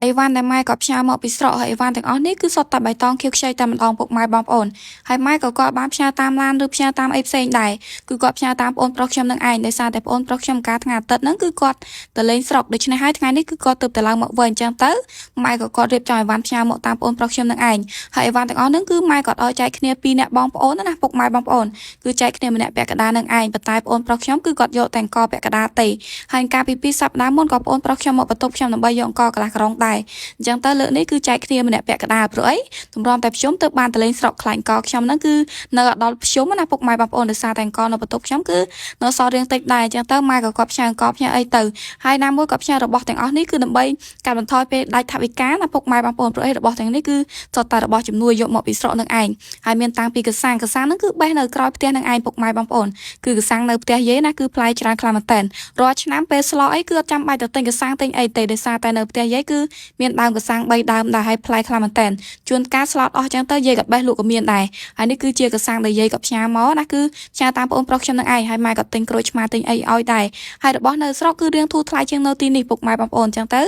អីវ៉ាន់ដែលម៉ែក៏ផ្ញើមកពីស្រកហើយអីវ៉ាន់ទាំងអស់នេះគឺសុទ្ធតែបៃតងខៀវខ្ចីតែម្ដងពុកម៉ែបងប្អូនហើយម៉ែក៏គាត់បានផ្ញើតាមឡានឬផ្ញើតាមអីផ្សេងដែរគឺគាត់ផ្ញើតាមបងប្រុសខ្ញុំនឹងឯងដោយសារតែបងប្រុសខ្ញុំកាលថ្ងៃអាទិត្យហ្នឹងគឺគាត់ទៅលេងស្រុកដូច្នេះហើយថ្ងៃនេះគឺគាត់ទើបទៅឡើងមកវិញអញ្ចឹងទៅម៉ែក៏គាត់រៀបចំអីវ៉ាន់ផ្ញើមកតាមបងប្រុសខ្ញុំនឹងឯងហើយអីវ៉ាន់ទាំងអស់ហ្នឹងគឺម៉ែគាត់ឲ្យចែកគ្នា2នាក់បងប្អូនណាពុកម៉ែបងប្អូនគឺចែកគ្នាម្នាក់ពាក់កណ្ដាលនឹងឯងប៉ុន្តែបងប្រុសខ្ញុំគឺគាត់យកតែអង្គពាក់កណ្ដាលទេហើយកាលពី2សប្ដាហ៍មុនក៏បងប្រុសខ្ញុំមកបន្ទប់ខ្ញុំដើម្បីយកអង្គកន្លះក្រុងដែរអញ្ចឹងទៅលើកនេះគឺចែកគ្នាម្នាក់ពាក់កណ្ដាលព្រោះអីទម្រាំតែខ្ញុំទៅបានទៅលេងស្រុកខ្លាញ់កខ្ញុំហ្នឹងគឺនៅដល់ខ្ញុំណាពុកម៉ែបងប្អូនដោយសារតែអង្គនៅបន្ទប់ខ្ញុំគឺនៅសល់រៀងតិចដែរអញ្ចឹងទៅម៉ែក៏គាត់ផ្ញើអង្គផ្ញើអីទៅហើយណាមួយក៏ផ្ញើរបស់ទាំងអស់នេះគឺដើម្បីកាត់បន្ថយពេលដាច់ថវិកាណាពុកម៉ែបងប្អូនព្រោះអីរបស់ទាំងនេះគឺសុទ្ធតែរបស់ជំនួយយកមកពីស្រុកនឹងឯងហើយមានតាំងពីកសាំងហ្នឹងគឺបេះនៅក្រោយផ្ទះនឹងឯងពុកម៉ែបងប្អូនគឺកសាំងនៅផ្ទះយាយណាគឺផ្លែច្រើនខ្លាំងមែនតើរាល់ឆ្នាំពេលស្លោអីគឺអត់ចាំបាច់ទៅទិញកសាំងទិញអីទេដោយសារតែនៅផ្ទះយាយគឺមានដើមកសាំង3ដើមដែរហើយផ្លែខ្លាំងមែនតើជួនកាលស្លោតអស់ចឹងទៅយាយក៏បេះលក់ក៏មានដែរហើយនេះគឺជាកសាំងដែលយាយក៏ផ្ញើមកណាគឺផ្ញើតាមបងប្រុសខ្ញុំនឹងឯងហើយម៉ែក៏ទិញក្រូចឆ្មាទិញអីឲ្យដែរហើយរបស់នៅស្រុកគឺរៀងធូរថ្លៃជាងនៅទីនេះពុកម៉ែបងប្អូនចឹងទៅ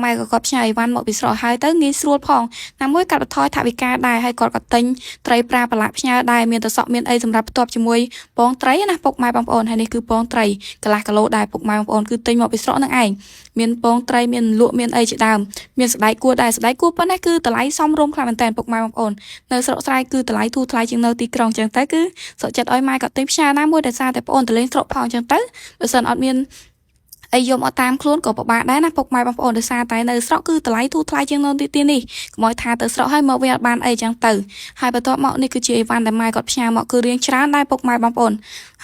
ម៉ែក៏គាត់ផ្ញើអីវ៉ាន់មកពីស្រុកហើយទៅងាយស្រួលផងណាមួយកាត់បន្ថយថវិកាដែរហើយគាត់ក៏ទិញត្រីប្រាប្រឡាក់ផ្ញើដែរមានទឹកសក់មានអីសម្រាប់ផ្ទាប់ជាមួយពងត្រីណាពុកម៉ែបងប្អូនហើយនេះគឺពងត្រីកន្លះគីឡូដែរពុកម៉ែបងប្អូនគឺទិញមកពីស្រុកនឹងឯងមានពងត្រីមានលក់មានអីជាដើមមានស្បែកគួរដែរស្បែកគួរប៉ុណ្ណេះគឺតម្លៃសមរម្យខ្លាំងមែនតើពុកម៉ែបងប្អូននៅស្រុកស្រែគឺតម្លៃធូរថ្លៃជាងនៅទីក្រុងចឹងទៅគឺសុខចិត្តឲ្យម៉ែក៏ទិញផ្ញើណាមួយដោយសារតែបងអូនទៅលេងស្រុកផងចឹងទៅបើសិនអត់មានអីយកមកតាមខ្លួនក៏ពិបាកដែរណាពុកម៉ែបងប្អូនដោយសារតែនៅស្រុកគឺតម្លៃធូរថ្លៃជាងនៅទីនេះកុំឲ្យថាទៅស្រុកហើយមកវិញអត់បានអីចឹងទៅហើយបន្ទាប់មកនេះគឺជាអីវ៉ាន់ដែលម៉ែគាត់ផ្ញើមកគឺរៀងច្រើនដែរពុកម៉ែបងប្អូន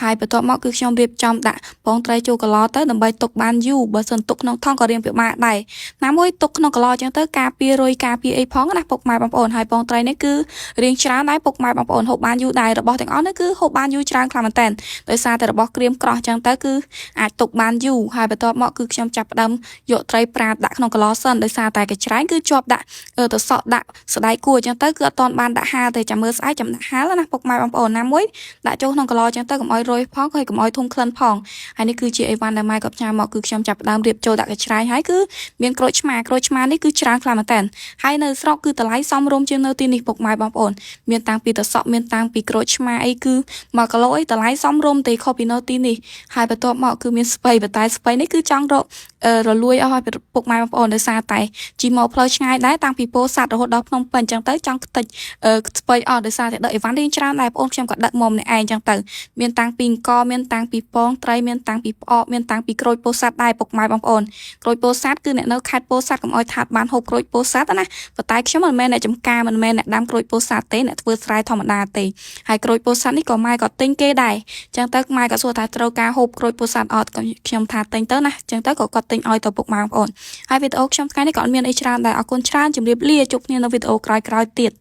ហើយបន្ទាប់មកគឺខ្ញុំរៀបចំដាក់ពងត្រីចូលកន្លទៅដើម្បីទុកបានយូរបើសិនទុកក្នុងថង់ក៏រៀងពិបាកដែរណាមួយទុកក្នុងកន្លចឹងទៅការពាររុយការពារអីផងណាពុកម៉ែបងប្អូនហើយពងត្រីនេះគឺរៀងច្រើនដែរពុកម៉ែបងប្អូនហូបបានយូរដែររបស់ទាំងអស់នេះគឺហូបបានយូរច្រើនខ្លាំងមែនតើដោយសារតែរបស់ក្រៀមក្រោះចឹងទៅគឺអាចទុកបានយូរហើយបន្ទាប់មកគឺខ្ញុំចាប់ផ្ដើមយកត្រីប្រាដាក់ក្នុងកន្លសិនដោយសារតែកញ្ច្រែងគឺជាប់ដាក់ទៅសក់ដាក់ស្បែកគួរចឹងទៅគឺអត់ទាន់បានដាក់ហាលទេចាំមើលស្អែកចាំដាក់ហាលណាពុកម៉ែបងប្អូនណាមួយដាក់ចូលក្នុងកន្លចឹងទៅកុំឲ្យរុយផងហើយកុំឲ្យធំក្លិនផងហើយនេះគឺជាអីវ៉ាន់ដែលម៉ែគាត់ផ្ញើមកគឺខ្ញុំចាប់ផ្ដើមរៀបចូលដាក់កញ្ច្រែងហើយគឺមានក្រូចឆ្មានេះគឺច្រើនខ្លាំងមែនតើហើយនៅស្រុកគឺតម្លៃសមរម្យជាងនៅទីនេះពុកម៉ែបងប្អូនមានតាំងពីទឹកសក់មានតាំងពីក្រូចឆ្មាអីគឺ1គីឡូអីតម្លៃសមរម្យទេខុសពីនៅទីនេះហើយបន្ទាប់មកគឺមានស្ពៃបន្តែស្ពៃនេះគឺចង់រលួយអស់ឲ្យពុកម៉ែបងប្អូនដោយសារតែជីមកផ្លូវឆ្ងាយដែរតាំងពីពោធិ៍សាត់រហូតដល់ភ្នំពេញអញ្ចឹងទៅចង់ខ្ទេចស្ពៃអស់ដោយសារតែដឹកអីវ៉ាន់រៀងច្រើនដែរបងខ្ញុំក៏ដឹកមុំម្នាក់ឯងអញ្ចឹងទៅមានតាំងពីអង្គមានតាំងពីពងត្រីមានតាំងពីផ្អកមានតាំងពីក្រូចពោធិ៍សាត់ដែរពុកម៉ែបងប្អូនក្រូចពោធិ៍សាត់គឺអ្នកនៅខេត្តពោធិ៍សាត់កុំឲ្យថាបានហូបក្រូចពោធិ៍សាត់ណាប៉ុន្តែខ្ញុំមិនមែនអ្នកចំការមិនមែនអ្នកដាំក្រូចពោធិ៍សាត់ទេអ្នកធ្វើស្រែធម្មតាទេហើយក្រូចពោធិ៍សាត់នេះក៏ម៉ែក៏ទិញគេដែរអញ្ចឹងទៅម៉ែក៏សួរថាត្រូវការហូបក្រូចពោធិ៍សាត់អត់ខ្ញុំថាទិញទៅណាអញ្ចឹងទៅក៏គាត់ទិញឲ្យទៅពុកម៉ែបងប្អូនហើយវីដេអូខ្ញុំថ្ងៃនេះក៏អត់មានអីច្រើនដែរអរគុណច្រើនជម្រាបលាជួបគ្នានៅវីដេអូក្រោយៗទៀត